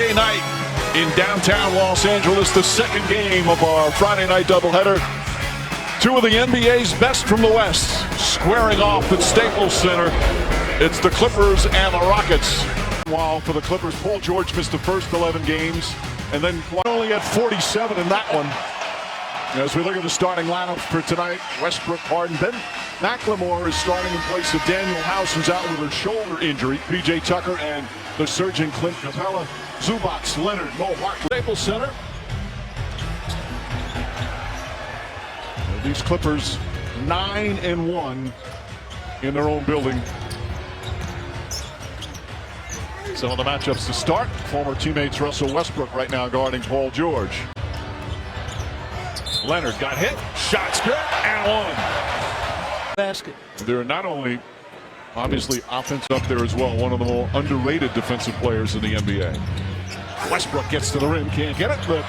NBA night in downtown Los Angeles, the second game of our Friday night doubleheader. Two of the NBA's best from the West squaring off at Staples Center. It's the Clippers and the Rockets. While for the Clippers, Paul George missed the first 11 games, and then only had 47 in that one. As we look at the starting lineup for tonight, Westbrook, Harden, Ben McLemore is starting in place of Daniel House, who's out with a shoulder injury. P.J. Tucker and the surging Clint, Capela, Zubak, Leonard, Mo Harkless. Staples Center. These Clippers 9-1 in their own building. Some of the matchups to start. Former teammates Russell Westbrook right now guarding Paul George. Leonard got hit. Shots good. And one. Basket. They're not only obviously offense up there as well. One of the more underrated defensive players in the NBA. Westbrook gets to the rim. Can't get it, but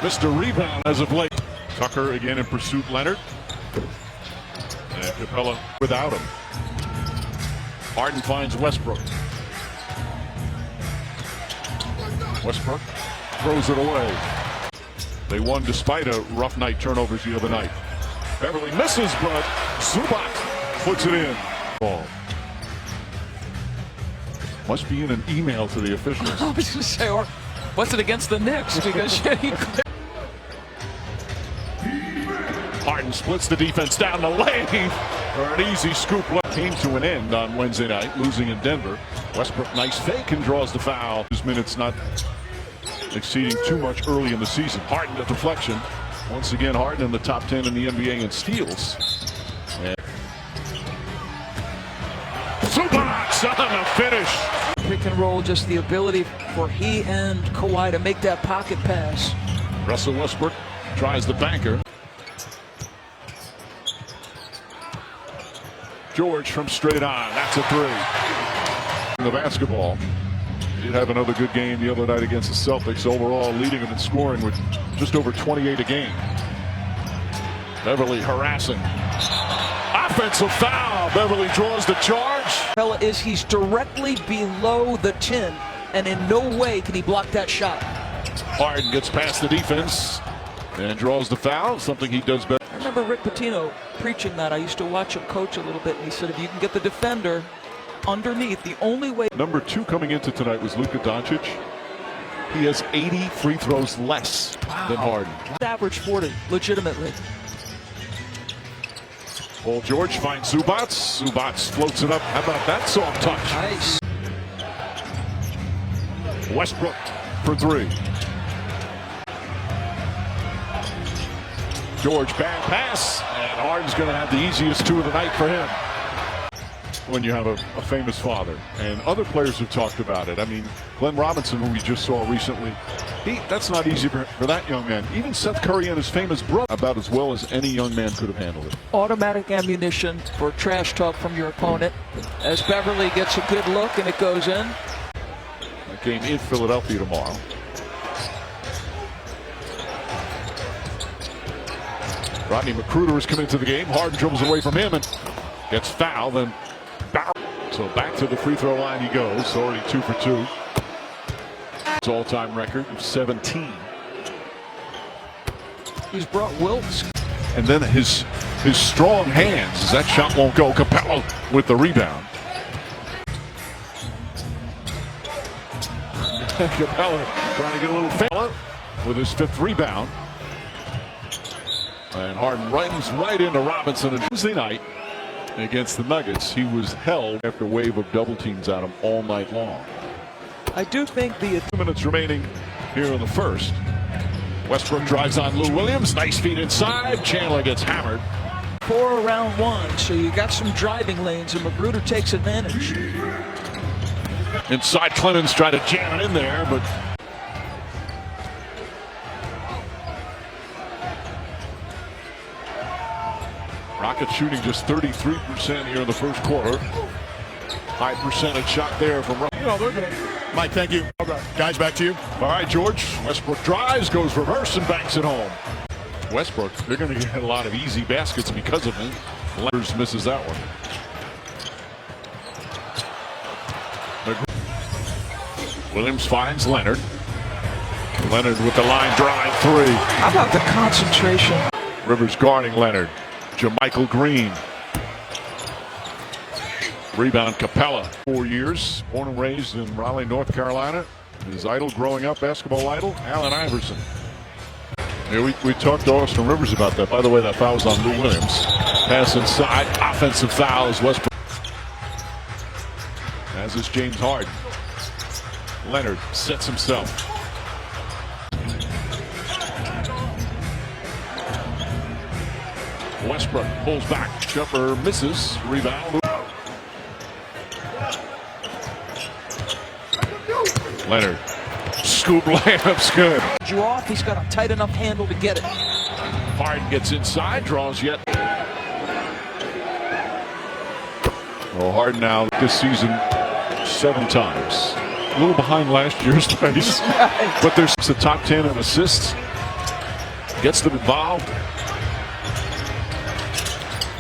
missed a rebound as of late. Tucker again in pursuit. Leonard. And Capela without him. Harden finds Westbrook. Westbrook throws it away. They won despite a rough night turnovers the other night. Beverly misses, but Zubak puts it in. Ball. Must be in an email to the officials. I was going to say, or was it against the Knicks? Because Harden splits the defense down the lane for an easy scoop. Came to an end on Wednesday night, losing in Denver. Westbrook, nice fake, and draws the foul. His minutes not exceeding too much early in the season. Harden, a deflection. Once again, Harden in the top 10 in the NBA in steals. And Zubak on the finish. Pick and roll, just the ability for he and Kawhi to make that pocket pass. Russell Westbrook tries the banker. George from straight on. That's a three. The basketball. He did have another good game the other night against the Celtics. Overall, leading them in scoring with just over 28 a game. Beverly harassing. Offensive foul. Beverly draws the charge. Capela he's directly below the 10, and in no way can he block that shot. Harden gets past the defense and draws the foul, something he does better. I remember Rick Pitino preaching that. I used to watch him coach a little bit, and he said if you can get the defender underneath, the only way. Number 2 coming into tonight was Luka Doncic. He has 80 free throws less than Harden. Average 40, legitimately. Paul George finds Zubak. Zubak floats it up. How about that soft touch? Nice. Westbrook for 3. George, bad pass, and Harden's going to have the easiest 2 of the night for him. When you have a famous father, and other players have talked about it. I mean, Glenn Robinson, who we just saw recently, that's not easy for that young man. Even Seth Curry and his famous brother, about as well as any young man could have handled it. Automatic ammunition for trash talk from your opponent. As Beverly gets a good look and it goes in. That game in Philadelphia tomorrow. Rodney McGruder has come into the game. Harden dribbles away from him and gets fouled. Then so back to the free throw line he goes. Already 2 for 2. His all-time record of 17. He's brought Wilkes. And then his strong hands, as that shot won't go. Capela with the rebound. Capela trying to get a little fail with his 5th rebound. And Harden runs right into Robinson on Tuesday night against the Nuggets. He was held after a wave of double teams on him all night long. I do think the 2 minutes remaining here in the first. Westbrook drives on Lou Williams. Nice feed inside. Chandler gets hammered. 4 around 1, so you got some driving lanes, and McGruder takes advantage. Inside, Clemens tried to jam it in there, but Rockets shooting just 33% here in the first quarter. High percentage shot there from Mike, thank you. Guys, back to you. All right, George. Westbrook drives, goes reverse, and banks it home. Westbrook, they're going to get a lot of easy baskets because of him. Leonard misses that one. Williams finds Leonard. Leonard with the line drive three. How about the concentration? Rivers guarding Leonard. Jermichael Green. Rebound Capela. 4 years, born and raised in Raleigh, North Carolina. His idol growing up, basketball idol, Allen Iverson. Yeah, we talked to Austin Rivers about that. By the way, that foul was on Lou Williams. Pass inside, offensive fouls. Westbrook. As is James Harden. Leonard sets himself. Westbrook pulls back. Jumper misses. Rebound. Leonard. Scoop layup's good. You off, he's got a tight enough handle to get it. Harden gets inside, draws yet. Well, Harden now this season 7 times. A little behind last year's pace. But there's the top 10 in assists. Gets them involved.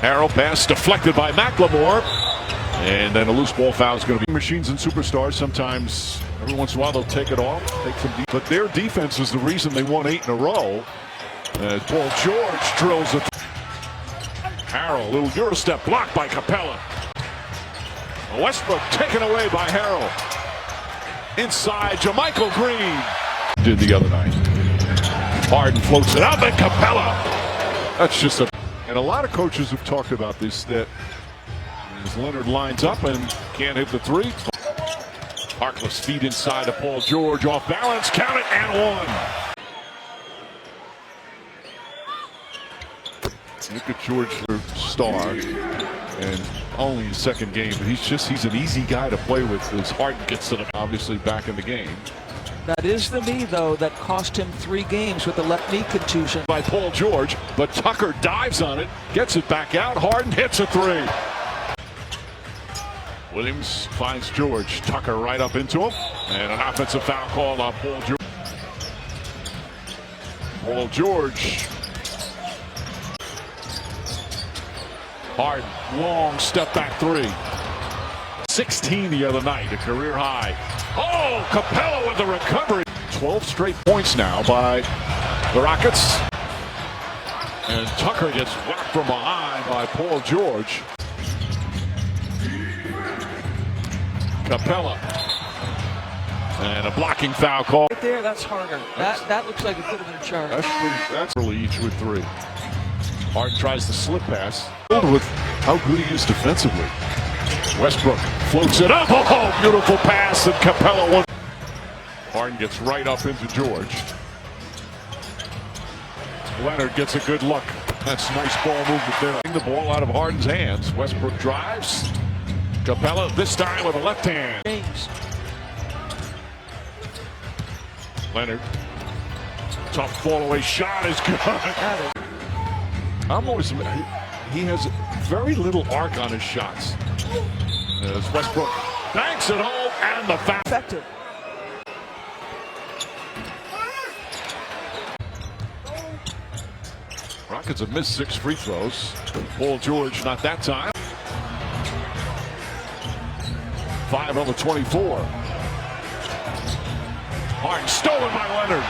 Arrow pass deflected by McLemore. And then a loose ball foul is going to be machines and superstars. Sometimes, every once in a while, they'll take it off. But their defense is the reason they won 8 in a row. As Paul George drills it. Harrell, a little Euro step blocked by Capela. Westbrook taken away by Harrell. Inside, Jermichael Green. Did the other night. Harden floats it up, and Capela. That's just a... And a lot of coaches have talked about this, that as Leonard lines up and can't hit the three. Harkless feet inside to Paul George, off balance, count it, and one. Look at George, the star, and only his second game, but he's an easy guy to play with as Harden gets to him, obviously back in the game. That is the knee, though, that cost him 3 games with the left knee contusion. By Paul George, but Tucker dives on it, gets it back out, Harden hits a 3. Williams finds George, Tucker right up into him, and an offensive foul call on Paul George. Paul George. Harden, long step back 3. 16 the other night, a career high. Oh, Capela with the recovery. 12 straight points now by the Rockets. And Tucker gets whacked from behind by Paul George. Capela. And a blocking foul call. Right there, that's harder. That looks like it could have been charged. That's really each with 3. Harden tries the slip pass. With how good he is defensively. Westbrook floats it up. Oh, beautiful pass, and Capela won. Harden gets right up into George. Leonard gets a good look. That's nice ball movement there. The ball out of Harden's hands. Westbrook drives. Capela this time with a left hand. James. Leonard. Tough fall away shot is good. I'm always, he has very little arc on his shots. As Westbrook banks it home, and the foul. Effective. Rockets have missed 6 free throws. Paul George, not that time. 5 on the 24. Harden stolen by Leonard.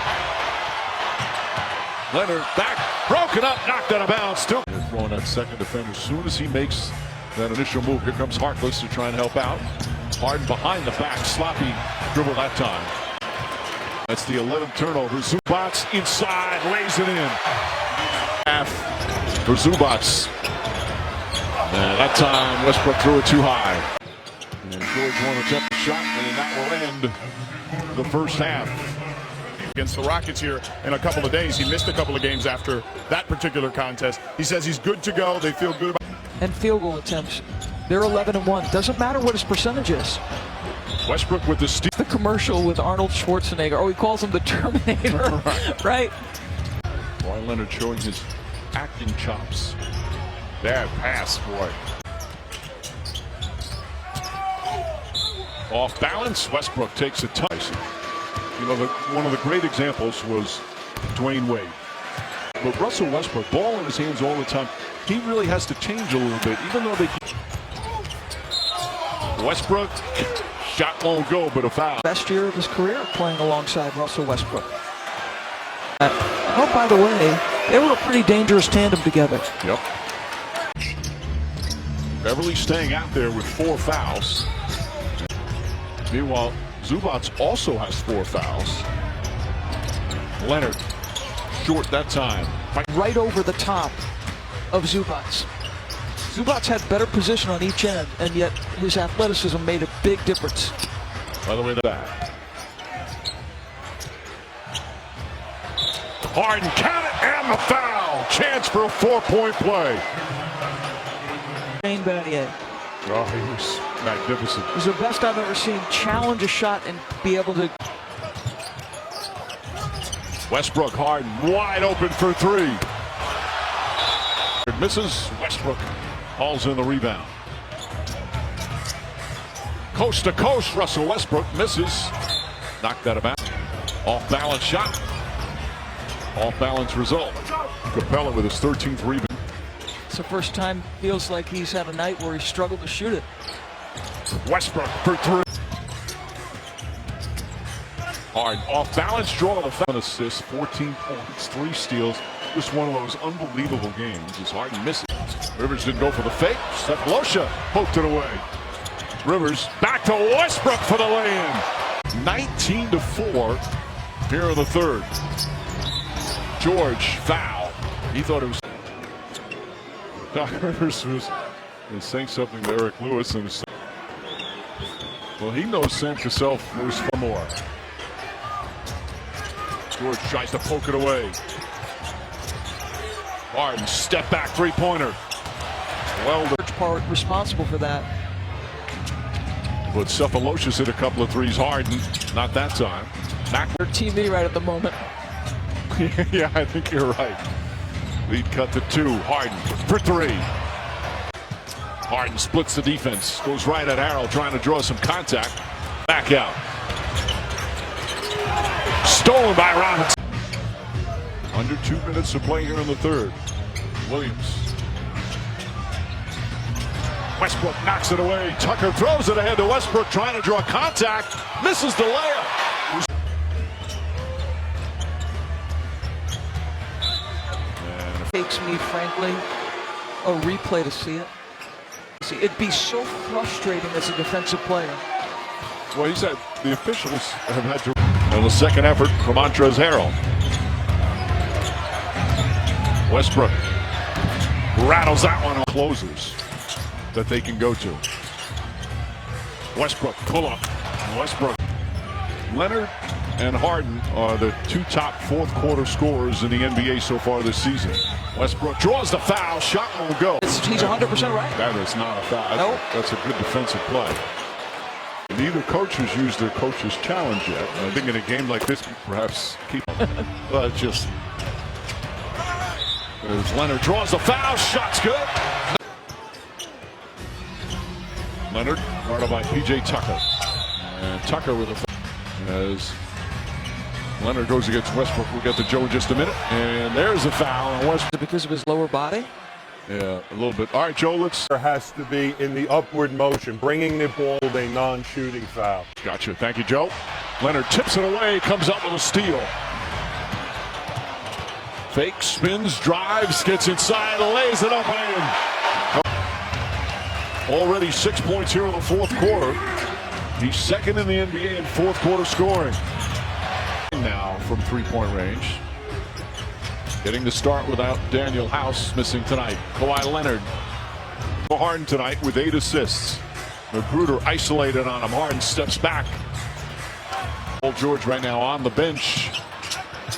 Leonard back, broken up, knocked out of bounds. Still throwing that second defender as soon as he makes that initial move. Here comes Harkless to try and help out. Harden behind the back, sloppy dribble that time. That's the 11th turnover. Zubak inside, lays it in. Half for Zubak. And that time Westbrook threw it too high. And George won a attempt shot, and that will end the first half. Against the Rockets here in a couple of days. He missed a couple of games after that particular contest. He says he's good to go. They feel good about. And field goal attempts. They're 11-1. Doesn't matter what his percentage is. Westbrook with the steal. The commercial with Arnold Schwarzenegger. Oh, he calls him the Terminator. Right? Kawhi Leonard showing his acting chops. Bad pass, boy. Off balance, Westbrook takes a touch. You know, one of the great examples was Dwayne Wade. But Russell Westbrook, ball in his hands all the time, he really has to change a little bit, even though they... Westbrook, shot won't go, but a foul. Best year of his career playing alongside Russell Westbrook. Oh, by the way, they were a pretty dangerous tandem together. Yep. Beverly staying out there with 4 fouls. Meanwhile, Zubak also has 4 fouls. Leonard, short that time. Right over the top of Zubak. Zubak had better position on each end, and yet his athleticism made a big difference. By the way, the back. Harden, count it, and the foul. Chance for a 4-point play. Shane Battier. Oh, he was magnificent. It was the best I've ever seen challenge a shot and be able to. Westbrook, Harden, wide open for 3. It misses. Westbrook hauls in the rebound. Coast to coast, Russell Westbrook misses. Knocked out of bounds. Off balance shot. Off balance result. Capela with his 13th rebound. It's the first time feels like he's had a night where he struggled to shoot it. Westbrook for 3. Harden off balance draw the foul. Assist, 14 points, 3 steals. Just one of those unbelievable games as Harden misses. Rivers didn't go for the fake. Cephalosha poked it away. Rivers back to Westbrook for the lay-in. 19-4 here in the third. George foul. He thought it was. Doc Rivers was saying something to Eric Lewis, and well, he knows Sam Cassell moves for more. George tries to poke it away. Harden step back 3-pointer. Well, Which part responsible for that? but Cephalosha hit a couple of threes. Harden, not that time. Their TV right at the moment. Yeah, I think you're right. Lead cut to 2. Harden for 3. Harden splits the defense. Goes right at Harrell, trying to draw some contact. Back out. Stolen by Robinson. Under 2 minutes to play here in the third. Williams. Westbrook knocks it away. Tucker throws it ahead to Westbrook, trying to draw contact. Misses the layup. Takes me, frankly, a replay to see it. See, it'd be so frustrating as a defensive player. Well, he said the officials have had to. And the second effort from Montrezl Harrell. Westbrook rattles that one on closers that they can go to. Westbrook pull up. Westbrook. Leonard and Harden are the 2 top 4th quarter scorers in the NBA so far this season. Westbrook draws the foul. Shot won't go. He's 100% right. That is not a foul. Nope. That's a good defensive play. Neither coach has used their coach's challenge yet. I think in a game like this, perhaps keep. But just as Leonard draws the foul, shot's good. Leonard guarded by PJ Tucker, and Tucker with a foul as Leonard goes against Westbrook. We'll get to Joe in just a minute, and there's a foul on Westbrook Because of his lower body. Yeah, a little bit. All right, Joe, let's. Has to be in the upward motion, bringing the ball with a non-shooting foul. Gotcha. Thank you, Joe. Leonard tips it away, comes up with a steal. Fake, spins, drives, gets inside, lays it up in. Already 6 points here in the 4th quarter. He's second in the NBA in 4th quarter scoring. Now from 3-point range. Getting the start without Daniel House missing tonight. Kawhi Leonard. Harden tonight with 8 assists. Magruder isolated on him. Harden steps back. Paul George right now on the bench.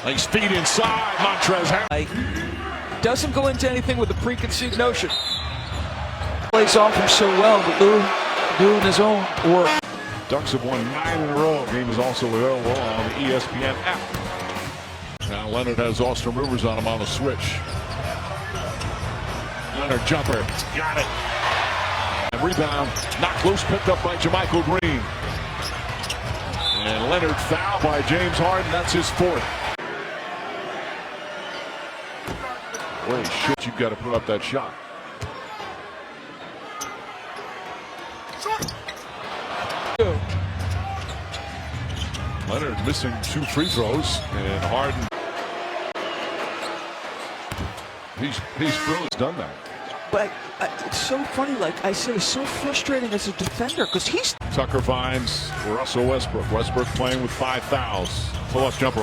Nice feed inside. Montrezl doesn't go into anything with a preconceived notion. Plays off him so well, but doing his own work. Ducks have won 9 in a row. The game is also available on the ESPN app. Now Leonard has Austin Rivers on him on the switch. Leonard jumper. Got it. And rebound. Knocked loose. Picked up by JaMychal Green. And Leonard fouled by James Harden. That's his 4th. Holy shit, you've got to put up that shot. Leonard missing 2 free throws. And Harden. He's really done that. But it's so funny, like I said, it's so frustrating as a defender because he's... Tucker finds Russell Westbrook. Westbrook playing with 5 fouls. Pull-up jumper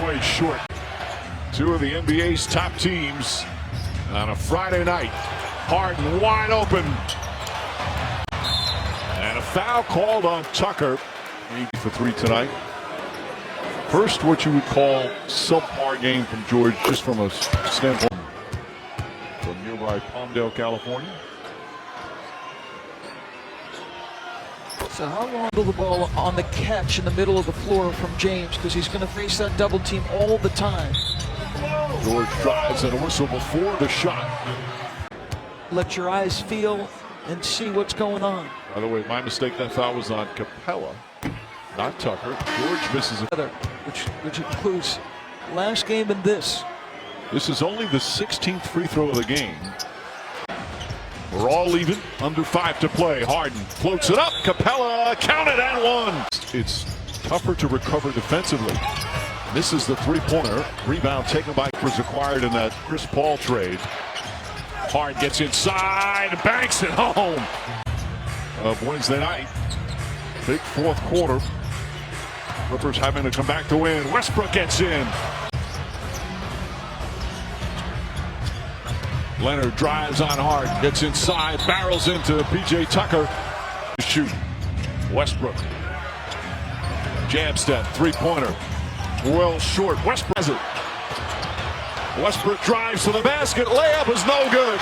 way short. Two of the NBA's top teams on a Friday night. Harden wide open. And a foul called on Tucker. 8 for 3 tonight. First, what you would call subpar game from George, just from a standpoint from nearby Palmdale, California. So how long will the ball on the catch in the middle of the floor from James, because he's going to face that double team all the time. George drives and a whistle before the shot. Let your eyes feel and see what's going on. By the way, my mistake, that foul was on Capela, not Tucker. George misses it. Which includes last game and this. This is only the 16th free throw of the game. We're all even, under 5 to play. Harden floats it up. Capela counted and one. It's tougher to recover defensively. Misses the three-pointer. Rebound taken by Clipprs acquired in that Chris Paul trade. Harden gets inside, banks it home. Of Wednesday night. Big fourth quarter. Clippers having to come back to win. Westbrook gets in. Leonard drives on Harden, gets inside, barrels into P.J. Tucker. Shoot. Westbrook. Jab step, three-pointer. Well short. Westbrook has it. Westbrook drives to the basket. Layup is no good.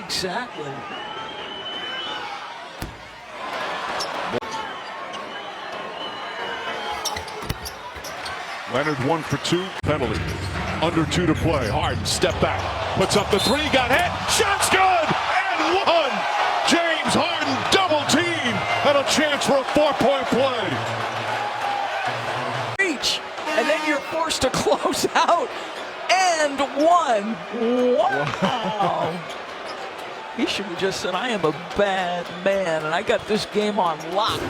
Exactly. Leonard 1 for 2. Penalty. Under 2 to play. Harden step back. Puts up the 3. Got hit. Shot's good. And one. James Harden double team. And a chance for a 4-point play. Reach. And then you're forced to close out. And one. Wow. He should have just said, I am a bad man and I got this game on lock.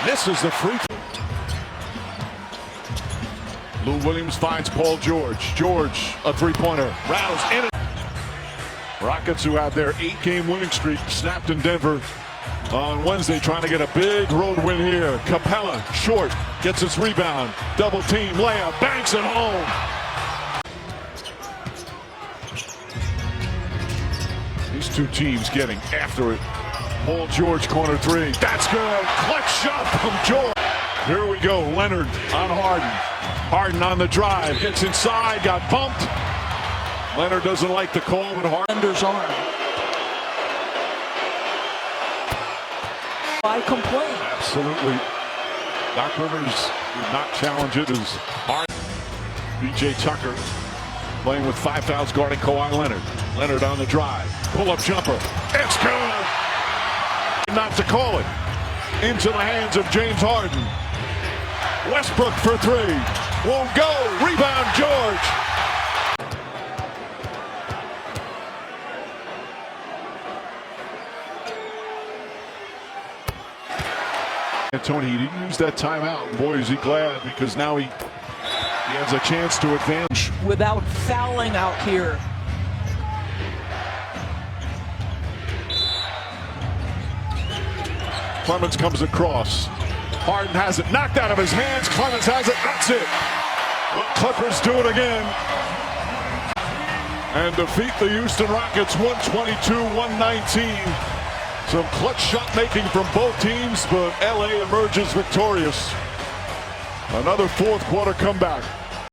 Misses the free throw. Lou Williams finds Paul George. George, a three-pointer. Rattles in it. Rockets, who have their 8-game winning streak, snapped in Denver on Wednesday, trying to get a big road win here. Capela, short, gets his rebound. Double team, layup, banks it home. These two teams getting after it. Paul George, corner 3. That's good. Clutch shot from George. Here we go. Leonard on Harden. Harden on the drive. Hits inside. Got bumped. Leonard doesn't like the call, but Harden's arm. I complain. Absolutely. Doc Rivers did not challenge it as Harden. P.J. Tucker playing with 5 fouls guarding Kawhi Leonard. Leonard on the drive. Pull-up jumper. It's good. Not to call it. Into the hands of James Harden. Westbrook for 3. Won't go. Rebound, George. And Tony, he didn't use that timeout. Boy, is he glad, because now he has a chance to advance. Without fouling out here. Clemens comes across. Harden has it knocked out of his hands. Clemens has it. That's it. The Clippers do it again and defeat the Houston Rockets 122-119. Some clutch shot making from both teams, but LA emerges victorious. Another fourth quarter comeback.